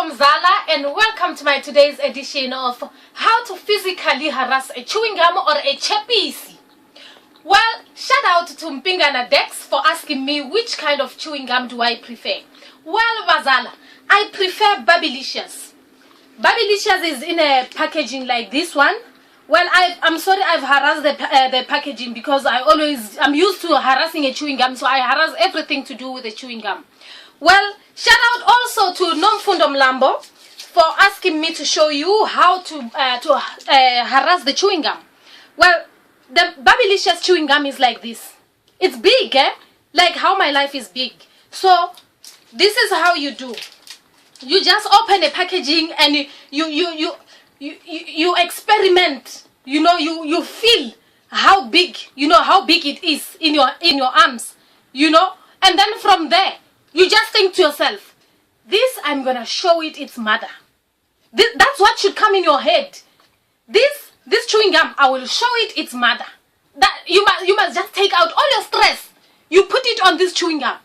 Zala, and welcome to my today's edition of how to physically harass a chewing gum or a Chappies. Well, shout out to Mpingana Dex for asking me which kind of chewing gum do I prefer. Well, Vazala, I prefer Babylicious. Babylicious is in a packaging like this one. Well, I'm sorry I've harassed the packaging because I'm used to harassing a chewing gum, so I harass everything to do with the chewing gum. Well, shout out also to Nomfundo Mlambo for asking me to show you how to harass the chewing gum. Well, the Babylicious chewing gum is like this. It's big, like how my life is big. So this is how you do. You just open the packaging and you experiment. You feel how big, how big it is in your arms, and then from there you just think to yourself, this I'm gonna show it its mother. That's what should come in your head. This chewing gum, I will show it its mother. That you must just take out all your stress. You put it on this chewing gum.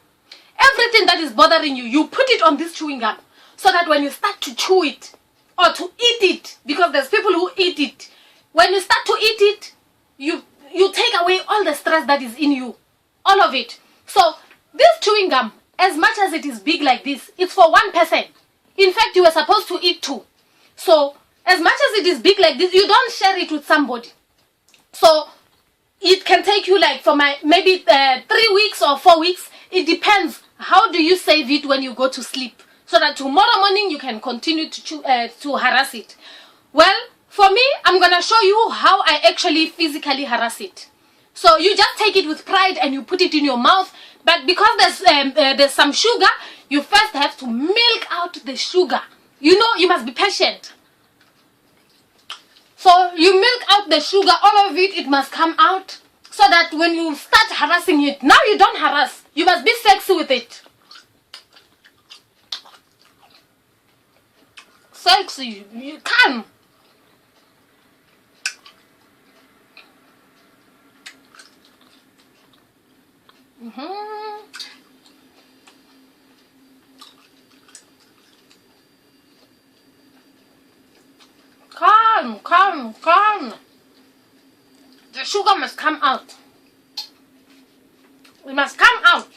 Everything that is bothering you, you put it on this chewing gum, so that when you start to chew it or to eat it, because there's people who eat it, when you start to eat it, you take away all the stress that is in you, all of it. So this chewing gum, as much as it is big like this, it's for one person. In fact, you were supposed to eat two. So as much as it is big like this, you don't share it with somebody. So it can take you like for maybe 3 weeks or 4 weeks. It depends. How do you save it when you go to sleep, so that tomorrow morning you can continue to harass it? Well, for me, I'm gonna show you how I actually physically harass it. So you just take it with pride and you put it in your mouth. But because there's some sugar, you first have to milk out the sugar. You must be patient. So you milk out the sugar, all of it must come out, so that when you start harassing it, now you don't harass. You must be sexy with it. Sexy, you can. Calm. The sugar must come out. It must come out.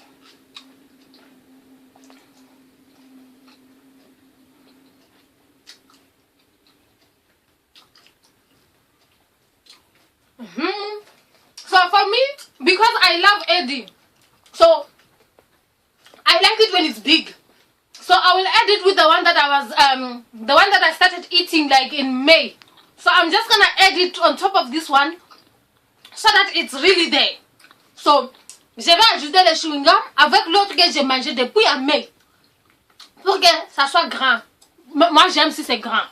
So for me, because I love adding, so I like it when it's big. So I will add it with the one that I started eating like in May. So I'm just gonna add it on top of this one, so that it's really there. So je vais ajouter le chewing gum avec l'autre que j'ai mangé depuis en mai, pour que ça soit grand. Moi j'aime si c'est grand.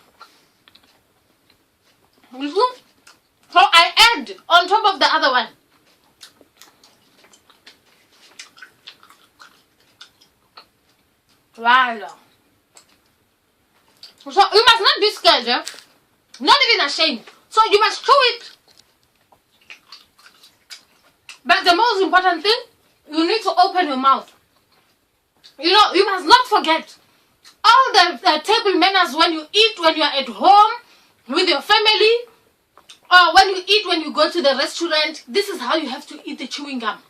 So I add on top of the other one. Voilà. So you must not be scared, not even ashamed. So you must show it. But the most important thing, you need to open your mouth. You must not forget all the table manners when you eat, when you are at home with your family, or when you eat when you go to the restaurant. This is how you have to eat the chewing gum.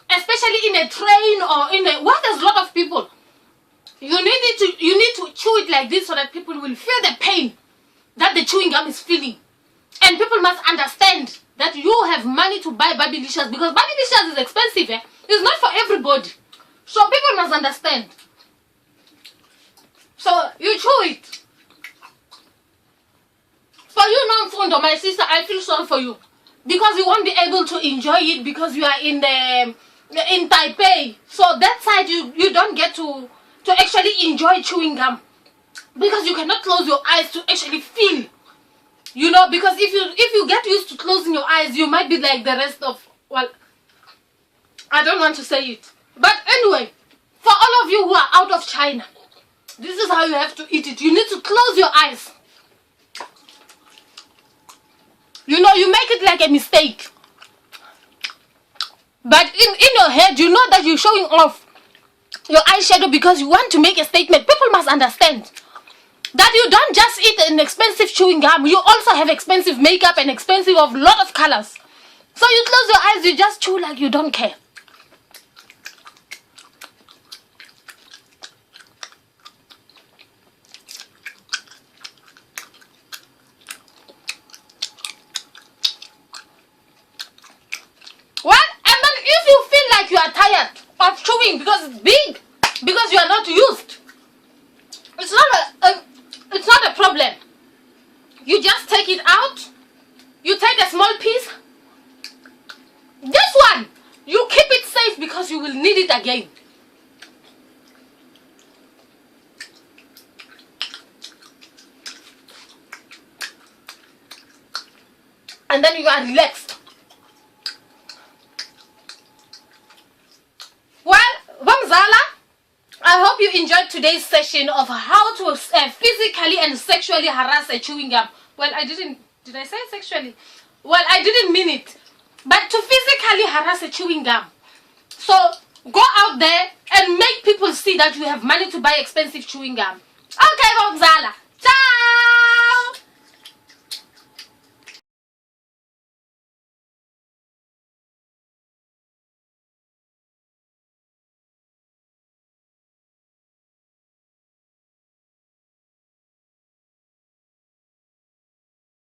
Especially in a train or where there's a lot of people. You need to chew it like this, so that people will feel the pain that the chewing gum is feeling. And people must understand that you have money to buy Babylicious, because Babylicious is expensive. It's not for everybody. So people must understand. So you chew it. For you, Nomfundo, my sister, I feel sorry for you, because you won't be able to enjoy it because you are in Taipei. So that side you don't get to actually enjoy chewing gum, because you cannot close your eyes to actually feel. Because if you get used to closing your eyes, you might be like the rest of, well, I don't want to say it. But anyway, for all of you who are out of China, this is how you have to eat it. You need to close your eyes. You make it like a mistake. But in your head, that you're showing off your eyeshadow because you want to make a statement. People must understand. that you don't just eat an expensive chewing gum, you also have expensive makeup and expensive of lot of colors. So you close your eyes, you just chew like you don't care. Well, and then if you feel like you are tired of chewing because it's big, because you are not used, it's not a problem. You just take it out. You take a small piece. This one, you keep it safe because you will need it again. And then you are relaxed. Well, Bamzala, I hope you enjoyed today's session of how to physically and sexually harass a chewing gum. Well, did I say sexually? Well, I didn't mean it. But to physically harass a chewing gum. So, go out there and make people see that you have money to buy expensive chewing gum. Okay, Bamzala.